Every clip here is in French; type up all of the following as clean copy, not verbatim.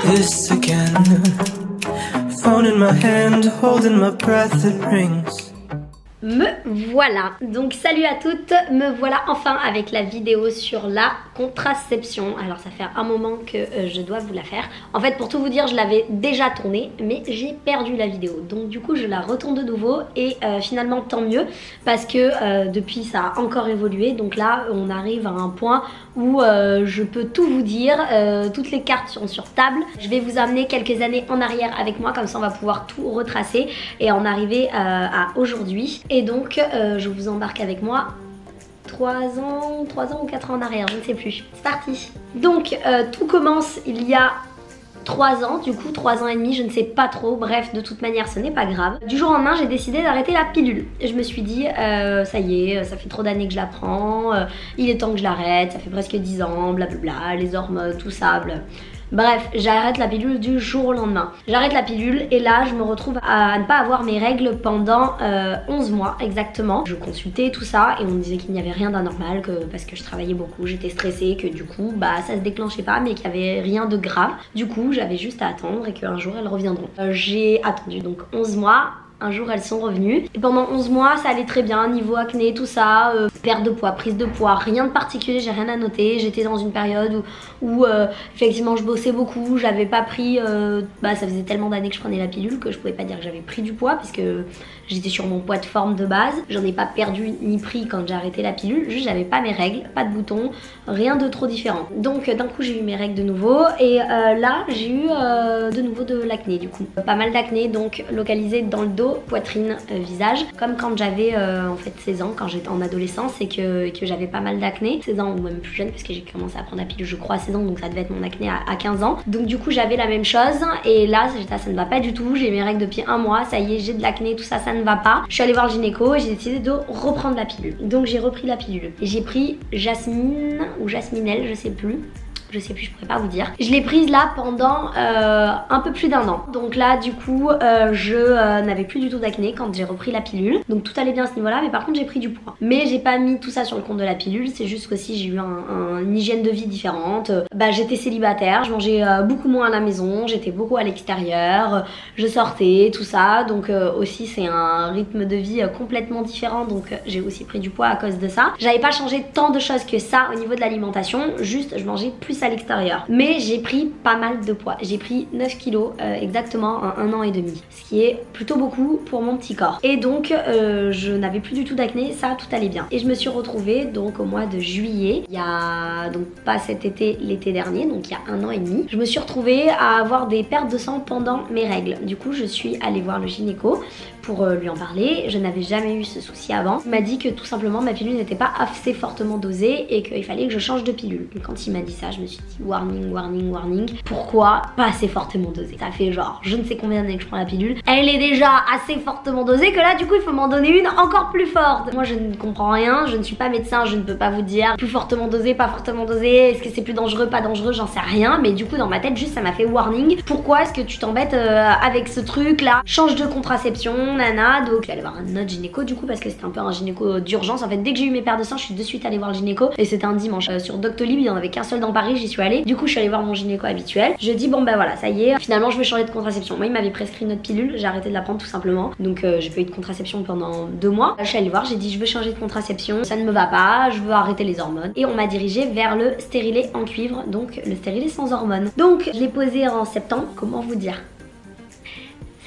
this again. Phone in my hand, holding my breath, it rings. Me voilà, donc salut à toutes, me voilà enfin avec la vidéo sur la contraception. Alors ça fait un moment que je dois vous la faire. En fait pour tout vous dire je l'avais déjà tournée mais j'ai perdu la vidéo. Donc du coup je la retourne de nouveau et finalement tant mieux parce que depuis ça a encore évolué. Donc là on arrive à un point où je peux tout vous dire, toutes les cartes sont sur table. Je vais vous amener quelques années en arrière avec moi, comme ça on va pouvoir tout retracer et en arriver à aujourd'hui. Et donc je vous embarque avec moi 3 ans ou 4 ans en arrière, je ne sais plus. C'est parti. Donc tout commence il y a 3 ans, du coup 3 ans et demi, je ne sais pas trop, bref de toute manière ce n'est pas grave. Du jour au lendemain j'ai décidé d'arrêter la pilule. Je me suis dit ça y est, ça fait trop d'années que je la prends, il est temps que je l'arrête, ça fait presque 10 ans, blablabla, les hormones, tout ça, blablabla. Bref, j'arrête la pilule du jour au lendemain. J'arrête la pilule et là je me retrouve à ne pas avoir mes règles pendant 11 mois exactement. Je consultais tout ça et on me disait qu'il n'y avait rien d'anormal, parce que je travaillais beaucoup, j'étais stressée, que du coup bah ça se déclenchait pas mais qu'il n'y avait rien de grave. Du coup j'avais juste à attendre et qu'un jour elles reviendront. J'ai attendu donc 11 mois. Un jour elles sont revenues et pendant 11 mois ça allait très bien, niveau acné, tout ça, perte de poids, prise de poids, rien de particulier, j'ai rien à noter. J'étais dans une période où effectivement je bossais beaucoup, j'avais pas pris, ça faisait tellement d'années que je prenais la pilule que je pouvais pas dire que j'avais pris du poids puisque j'étais sur mon poids de forme de base. J'en ai pas perdu ni pris quand j'ai arrêté la pilule, juste j'avais pas mes règles, pas de boutons, rien de trop différent. Donc d'un coup j'ai eu mes règles de nouveau et là j'ai eu de nouveau de l'acné du coup. Pas mal d'acné donc localisé dans le dos, poitrine, visage, comme quand j'avais en fait 16 ans, quand j'étais en adolescence et que j'avais pas mal d'acné, 16 ans ou même plus jeune parce que j'ai commencé à prendre la pilule je crois à 16 ans, donc ça devait être mon acné à 15 ans. Donc du coup j'avais la même chose et là ça ne va pas du tout, j'ai mes règles depuis 1 mois, ça y est j'ai de l'acné, tout ça, ça ne va pas. Je suis allée voir le gynéco et j'ai décidé de reprendre la pilule. Donc j'ai repris la pilule et j'ai pris Jasmine ou Jasminelle, je sais plus, je pourrais pas vous dire. Je l'ai prise là pendant un peu plus d'1 an. Donc là du coup je n'avais plus du tout d'acné quand j'ai repris la pilule. Donc tout allait bien à ce niveau là, mais par contre j'ai pris du poids. Mais j'ai pas mis tout ça sur le compte de la pilule, c'est juste qu'aussi j'ai eu une hygiène de vie différente. J'étais célibataire, je mangeais beaucoup moins à la maison, j'étais beaucoup à l'extérieur, je sortais, tout ça. Donc aussi c'est un rythme de vie complètement différent, donc j'ai aussi pris du poids à cause de ça. J'avais pas changé tant de choses que ça au niveau de l'alimentation, juste je mangeais plus à l'extérieur. Mais j'ai pris pas mal de poids. J'ai pris 9 kilos exactement en 1 an et demi. Ce qui est plutôt beaucoup pour mon petit corps. Et donc je n'avais plus du tout d'acné, ça tout allait bien. Et je me suis retrouvée donc au mois de juillet, il y a donc pas cet été, l'été dernier, donc il y a 1 an et demi. Je me suis retrouvée à avoir des pertes de sang pendant mes règles. Du coup je suis allée voir le gynéco pour lui en parler. Je n'avais jamais eu ce souci avant. Il m'a dit que tout simplement ma pilule n'était pas assez fortement dosée et qu'il fallait que je change de pilule. Et quand il m'a dit ça, je me suis dit warning, warning, warning. Pourquoi pas assez fortement dosée? Ça fait genre je ne sais combien d'années que je prends la pilule. Elle est déjà assez fortement dosée que là du coup il faut m'en donner une encore plus forte. Moi je ne comprends rien, je ne suis pas médecin, je ne peux pas vous dire plus fortement dosée, pas fortement dosée, est-ce que c'est plus dangereux, pas dangereux, j'en sais rien. Mais du coup dans ma tête juste ça m'a fait warning. Pourquoi est-ce que tu t'embêtes avec ce truc là? Change de contraception, nana. Donc je vais aller voir un autre gynéco du coup parce que c'était un peu un gynéco d'urgence. En fait dès que j'ai eu mes pertes de sang je suis de suite allée voir le gynéco et c'était un dimanche. Sur Doctolib il y en avait qu'un seul dans Paris, j'y suis allée. Du coup je suis allée voir mon gynéco habituel. Je dis bon voilà ça y est, finalement je vais changer de contraception. Moi il m'avait prescrit une autre pilule, j'ai arrêté de la prendre tout simplement. Donc j'ai pas eu de contraception pendant 2 mois. Je suis allée voir, j'ai dit je veux changer de contraception, ça ne me va pas, je veux arrêter les hormones. Et on m'a dirigée vers le stérilet en cuivre, donc le stérilet sans hormones. Donc je l'ai posé en septembre, comment vous dire,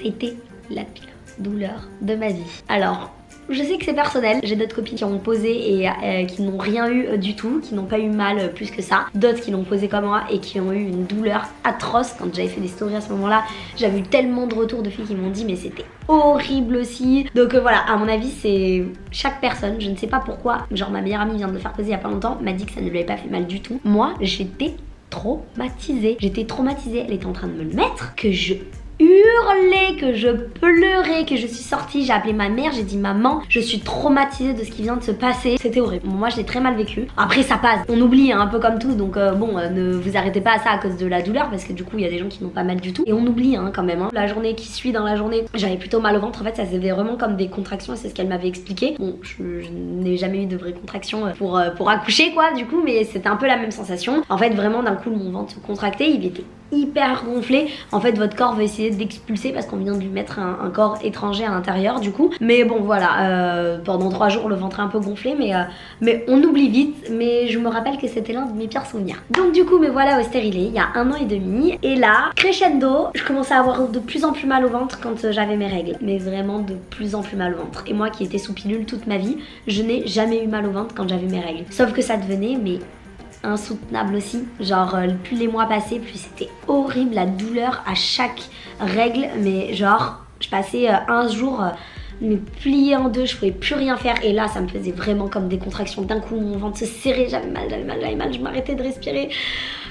c'était la pire douleur de ma vie. Alors je sais que c'est personnel, j'ai d'autres copines qui ont posé et qui n'ont rien eu du tout, qui n'ont pas eu mal plus que ça. D'autres qui l'ont posé comme moi et qui ont eu une douleur atroce. Quand j'avais fait des stories à ce moment là, j'avais eu tellement de retours de filles qui m'ont dit mais c'était horrible aussi. Donc voilà, à mon avis c'est chaque personne, je ne sais pas pourquoi. Genre ma meilleure amie vient de le faire poser il y a pas longtemps, m'a dit que ça ne lui avait pas fait mal du tout. Moi j'étais traumatisée, elle était en train de me le mettre, que je hurlé, que je pleurais, que je suis sortie, j'ai appelé ma mère, j'ai dit maman, je suis traumatisée de ce qui vient de se passer. C'était horrible. Moi je l'ai très mal vécu. Après ça passe, on oublie hein, un peu comme tout, donc bon, ne vous arrêtez pas à ça à cause de la douleur parce que du coup il y a des gens qui n'ont pas mal du tout. Et on oublie hein, quand même. Hein. La journée qui suit, dans la journée, j'avais plutôt mal au ventre. En fait ça se faisait vraiment comme des contractions et c'est ce qu'elle m'avait expliqué. Bon, je n'ai jamais eu de vraies contractions pour accoucher quoi du coup, mais c'était un peu la même sensation. En fait vraiment d'un coup mon ventre se contractait, il était hyper gonflé. En fait votre corps va essayer d'expulser parce qu'on vient de lui mettre un corps étranger à l'intérieur du coup. Mais bon voilà, pendant 3 jours le ventre est un peu gonflé mais on oublie vite. Mais je me rappelle que c'était l'un de mes pires souvenirs. Donc du coup me voilà au stérilet il y a 1 an et demi. Et là, crescendo, je commençais à avoir de plus en plus mal au ventre quand j'avais mes règles. Mais vraiment de plus en plus mal au ventre. Et moi qui étais sous pilule toute ma vie, je n'ai jamais eu mal au ventre quand j'avais mes règles. Sauf que ça devenait mais insoutenable aussi, genre plus les mois passaient plus c'était horrible, la douleur à chaque règle, mais genre je passais un jour me plier en deux, je pouvais plus rien faire et là ça me faisait vraiment comme des contractions, d'un coup mon ventre se serrait, j'avais mal, je m'arrêtais de respirer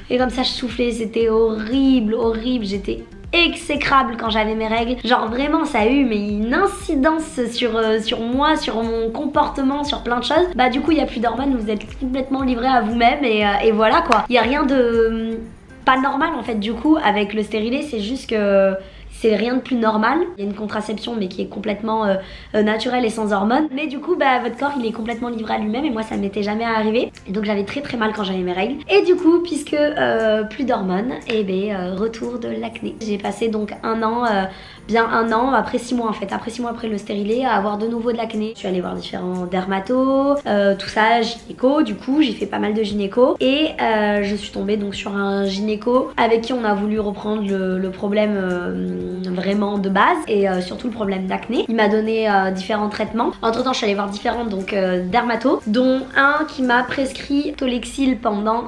et comme ça je soufflais, c'était horrible, j'étais exécrable quand j'avais mes règles. Genre vraiment ça a eu mais une incidence sur moi, sur mon comportement, sur plein de choses. Bah du coup il n'y a plus d'hormones, vous êtes complètement livré à vous-même et voilà quoi. Il n'y a rien de pas normal en fait du coup avec le stérilet, c'est juste que c'est rien de plus normal. Il y a une contraception mais qui est complètement naturelle et sans hormones. Mais du coup bah votre corps il est complètement livré à lui-même et moi ça m'était jamais arrivé. Et donc j'avais très mal quand j'avais mes règles. Et du coup puisque plus d'hormones, et ben retour de l'acné. J'ai passé donc un an, bien un an, après 6 mois en fait. Après 6 mois après le stérilet à avoir de nouveau de l'acné. Je suis allée voir différents dermatos, tout ça, gynéco. Du coup j'ai fait pas mal de gynéco. Et je suis tombée donc sur un gynéco avec qui on a voulu reprendre le problème vraiment de base et surtout le problème d'acné. Il m'a donné différents traitements. Entre temps je suis allée voir différents donc dermatos, dont un qui m'a prescrit Tolexil pendant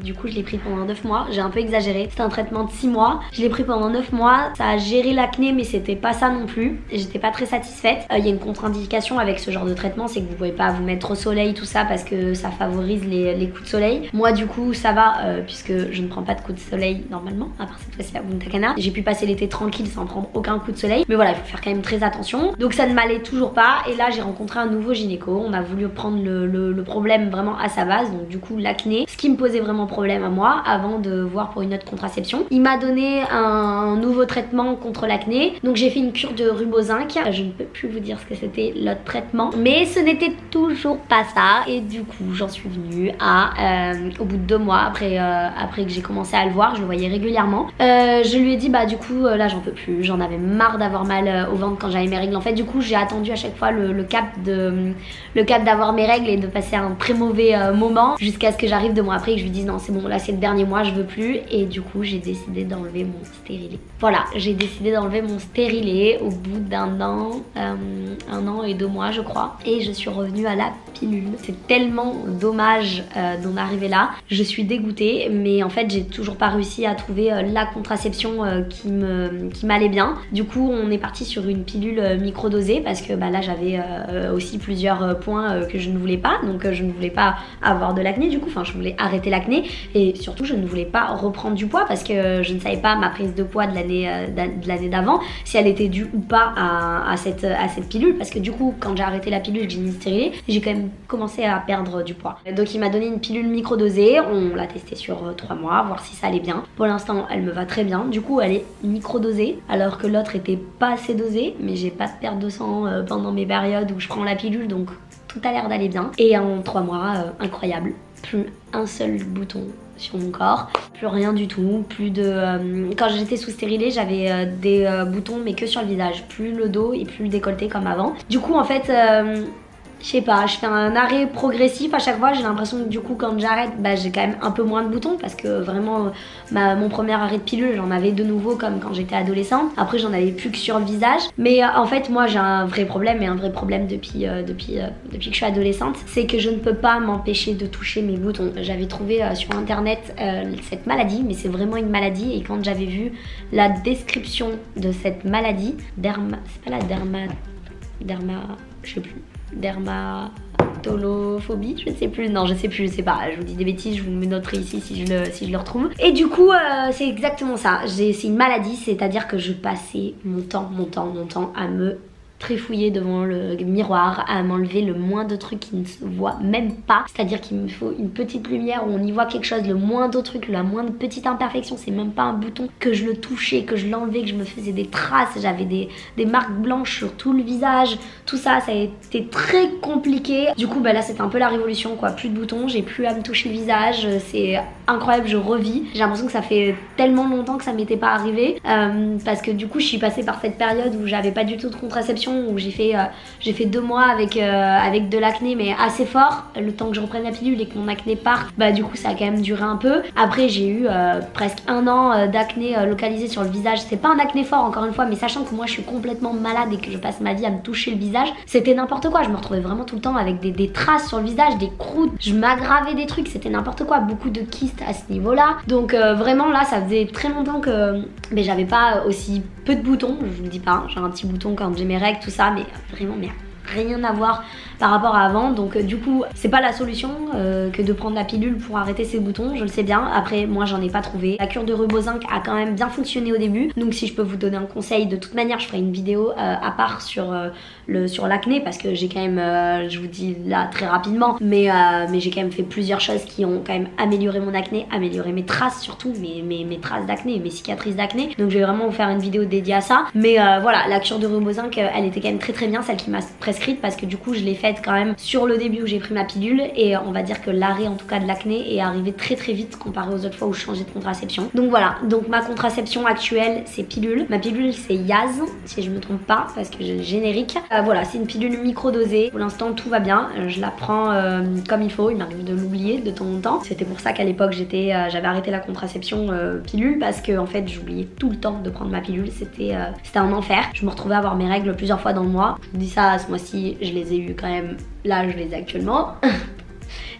du coup je l'ai pris pendant 9 mois. J'ai un peu exagéré, c'était un traitement de 6 mois. Je l'ai pris pendant 9 mois, ça a géré l'acné mais c'était pas ça non plus. J'étais pas très satisfaite. Il y a une contre-indication avec ce genre de traitement, c'est que vous pouvez pas vous mettre au soleil tout ça parce que ça favorise les coups de soleil. Moi du coup ça va puisque je ne prends pas de coups de soleil normalement, à part cette fois-ci à Punta Cana. J'ai pu passer l'été tranquille sans prendre aucun coup de soleil, mais voilà il faut faire quand même très attention. Donc ça ne m'allait toujours pas et là j'ai rencontré un nouveau gynéco. On a voulu prendre le problème vraiment à sa base, donc du coup l'acné, ce qui me posait vraiment problème à moi avant de voir pour une autre contraception. Il m'a donné un nouveau traitement contre l'acné, donc j'ai fait une cure de Rubozinc. Je ne peux plus vous dire ce que c'était l'autre traitement, mais ce n'était toujours pas ça et du coup j'en suis venue à au bout de 2 mois après que j'ai commencé à le voir, je le voyais régulièrement. Je lui ai dit bah du coup là j'en peux plus, j'en avais marre d'avoir mal au ventre quand j'avais mes règles. En fait du coup j'ai attendu à chaque fois le cap d'avoir mes règles et de passer un très mauvais moment jusqu'à ce que j'arrive 2 mois après et que je lui dise non c'est bon là c'est le dernier mois, je veux plus. Et du coup j'ai décidé d'enlever mon stérilet. Voilà, j'ai décidé d'enlever mon stérilet au bout d'un an, 1 an et 2 mois je crois, et je suis revenue à la pilule. C'est tellement dommage d'en arriver là, je suis dégoûtée, mais en fait j'ai toujours pas réussi à trouver la contraception qui m'allait bien. Du coup on est parti sur une pilule microdosée parce que bah, là j'avais aussi plusieurs points que je ne voulais pas, donc je ne voulais pas avoir de l'acné du coup, enfin je voulais arrêter l'acné et surtout je ne voulais pas reprendre du poids parce que je ne savais pas ma prise de poids de l'année d'avant si elle était due ou pas à cette pilule, parce que du coup quand j'ai arrêté la pilule j'ai mis le stérilet, j'ai quand même commencé à perdre du poids. Donc il m'a donné une pilule microdosée, on l'a testée sur 3 mois, voir si ça allait bien. Pour l'instant elle me va très bien, du coup elle est microdosée alors que l'autre était pas assez dosée, mais j'ai pas de perte de sang pendant mes périodes où je prends la pilule, donc tout a l'air d'aller bien. Et en 3 mois, incroyable, plus un seul bouton sur mon corps, plus rien du tout, plus de... Quand j'étais sous stérilet j'avais des boutons mais que sur le visage, plus le dos et plus le décolleté comme avant. Du coup en fait... je sais pas, je fais un arrêt progressif à chaque fois. J'ai l'impression que du coup quand j'arrête bah, j'ai quand même un peu moins de boutons parce que vraiment mon premier arrêt de pilule j'en avais de nouveau comme quand j'étais adolescente. Après j'en avais plus que sur le visage. Mais en fait moi j'ai un vrai problème, et un vrai problème depuis que je suis adolescente, c'est que je ne peux pas m'empêcher de toucher mes boutons. J'avais trouvé sur internet cette maladie, mais c'est vraiment une maladie, et quand j'avais vu la description de cette maladie, c'est pas la derma, je sais plus. dermatolophobie, je sais plus, non je sais plus, je sais pas, je vous dis des bêtises, je vous me noterai ici si je le retrouve. Et du coup c'est exactement ça, c'est une maladie, c'est-à-dire que je passais mon temps à me trifouiller devant le miroir, à m'enlever le moins de trucs qui ne se voient même pas, c'est à dire qu'il me faut une petite lumière où on y voit quelque chose, le moindre truc, la moindre petite imperfection, c'est même pas un bouton, que je le touchais, que je l'enlevais, que je me faisais des traces, j'avais des marques blanches sur tout le visage, tout ça, ça a été très compliqué. Du coup bah là c'était un peu la révolution quoi, plus de boutons, j'ai plus à me toucher le visage, c'est incroyable, je revis, j'ai l'impression que ça fait tellement longtemps que ça m'était pas arrivé, parce que du coup je suis passée par cette période où j'avais pas du tout de contraception, où j'ai fait 2 mois avec de l'acné mais assez fort, le temps que je reprenne la pilule et que mon acné parte, bah du coup ça a quand même duré un peu. Après j'ai eu presque 1 an d'acné localisé sur le visage, c'est pas un acné fort encore une fois, mais sachant que moi je suis complètement malade et que je passe ma vie à me toucher le visage, c'était n'importe quoi, je me retrouvais vraiment tout le temps avec des traces sur le visage, des croûtes, je m'aggravais des trucs, c'était n'importe quoi, beaucoup de kystes à ce niveau là, donc vraiment là ça faisait très longtemps que j'avais pas aussi peu de boutons, je vous le dis pas, j'ai un petit bouton quand j'ai mes règles, tout ça, mais vraiment mais rien à voir par rapport à avant, donc du coup c'est pas la solution que de prendre la pilule pour arrêter ces boutons, je le sais bien. Après moi j'en ai pas trouvé, la cure de Rebozinc a quand même bien fonctionné au début, donc si je peux vous donner un conseil, de toute manière je ferai une vidéo à part sur l'acné, parce que j'ai quand même je vous dis là très rapidement, mais j'ai quand même fait plusieurs choses qui ont quand même amélioré mon acné, amélioré mes traces, surtout mes traces d'acné, mes cicatrices d'acné, donc je vais vraiment vous faire une vidéo dédiée à ça. Mais voilà, la cure de Rebozinc elle était quand même très bien, celle qui m'a prescrite, parce que du coup je l'ai faite quand même sur le début où j'ai pris ma pilule, et on va dire que l'arrêt en tout cas de l'acné est arrivé très vite comparé aux autres fois où je changeais de contraception. Donc voilà, donc ma contraception actuelle c'est pilule, ma pilule c'est Yaz si je me trompe pas parce que j'ai le générique. Voilà, c'est une pilule micro-dosée, pour l'instant tout va bien, je la prends comme il faut, il m'arrive de l'oublier de temps en temps, c'était pour ça qu'à l'époque j'avais arrêté la contraception pilule, parce que en fait j'oubliais tout le temps de prendre ma pilule, c'était un enfer, je me retrouvais à avoir mes règles plusieurs fois dans le mois. Je vous dis ça, ce mois-ci je les ai eu quand même, là je les ai actuellement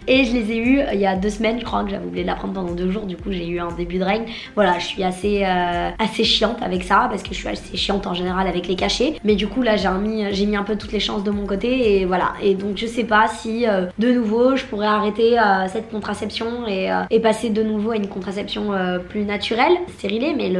et je les ai eu il y a 2 semaines, je crois que j'avais oublié de la prendre pendant 2 jours, du coup j'ai eu un début de règles. Voilà, je suis assez chiante avec ça, parce que je suis assez chiante en général avec les cachets, mais du coup là j'ai mis un peu toutes les chances de mon côté, et voilà. Et donc je sais pas si de nouveau je pourrais arrêter cette contraception et passer de nouveau à une contraception plus naturelle, stérilée. Mais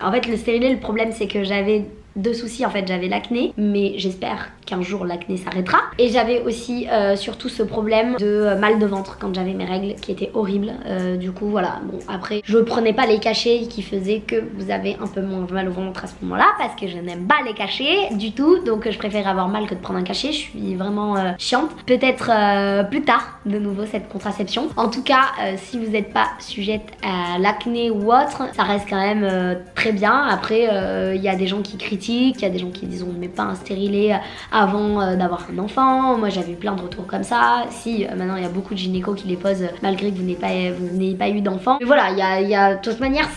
en fait le stérilet, le problème c'est que j'avais 2 soucis, en fait j'avais l'acné, mais j'espère qu'un jour l'acné s'arrêtera, et j'avais aussi surtout ce problème de mal de ventre quand j'avais mes règles qui était horrible. Du coup voilà, bon après je prenais pas les cachets qui faisaient que vous avez un peu moins mal au ventre à ce moment là, parce que je n'aime pas les cachets du tout, donc je préfère avoir mal que de prendre un cachet, je suis vraiment chiante. Peut-être plus tard de nouveau cette contraception. En tout cas si vous n'êtes pas sujette à l'acné ou autre, ça reste quand même très bien. Après il y a des gens qui critiquent, il y a des gens qui disent on ne met pas un stérilet avant d'avoir un enfant. Moi j'avais eu plein de retours comme ça. Si maintenant il y a beaucoup de gynécos qui les posent malgré que vous n'ayez pas eu d'enfant. Mais voilà, il y a de toute manière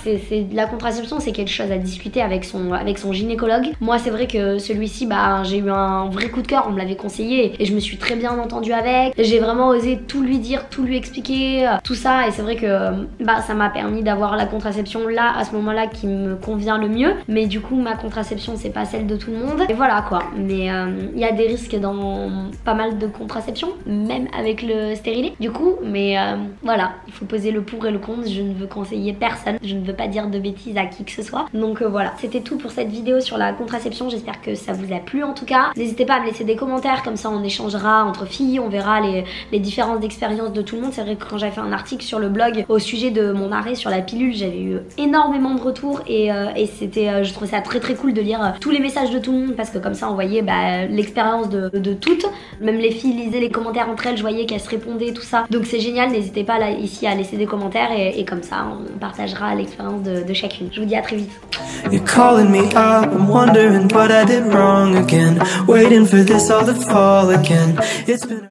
la contraception c'est quelque chose à discuter avec son gynécologue. Moi c'est vrai que celui-ci bah j'ai eu un vrai coup de cœur, on me l'avait conseillé et je me suis très bien entendue avec. J'ai vraiment osé tout lui dire, tout lui expliquer, tout ça, et c'est vrai que bah ça m'a permis d'avoir la contraception là à ce moment-là qui me convient le mieux. Mais du coup ma contraception c'est pas celle de tout le monde, et voilà quoi. Mais il y a des risques dans pas mal de contraception, même avec le stérilet du coup, mais voilà, il faut poser le pour et le contre. Je ne veux conseiller personne, je ne veux pas dire de bêtises à qui que ce soit, donc voilà, c'était tout pour cette vidéo sur la contraception. J'espère que ça vous a plu en tout cas. N'hésitez pas à me laisser des commentaires, comme ça on échangera entre filles, on verra les différences d'expérience de tout le monde. C'est vrai que quand j'avais fait un article sur le blog au sujet de mon arrêt sur la pilule, j'avais eu énormément de retours, et c'était je trouvais ça très cool de lire tous les messages de tout le monde, parce que comme ça on voyait l'expérience de toutes, même les filles lisaient les commentaires entre elles, je voyais qu'elles se répondaient, tout ça, donc c'est génial. N'hésitez pas là ici à laisser des commentaires, et comme ça on partagera l'expérience de chacune. Je vous dis à très vite. You're calling me up, I'm wondering what I did wrong again, waiting for this all to fall again. It's been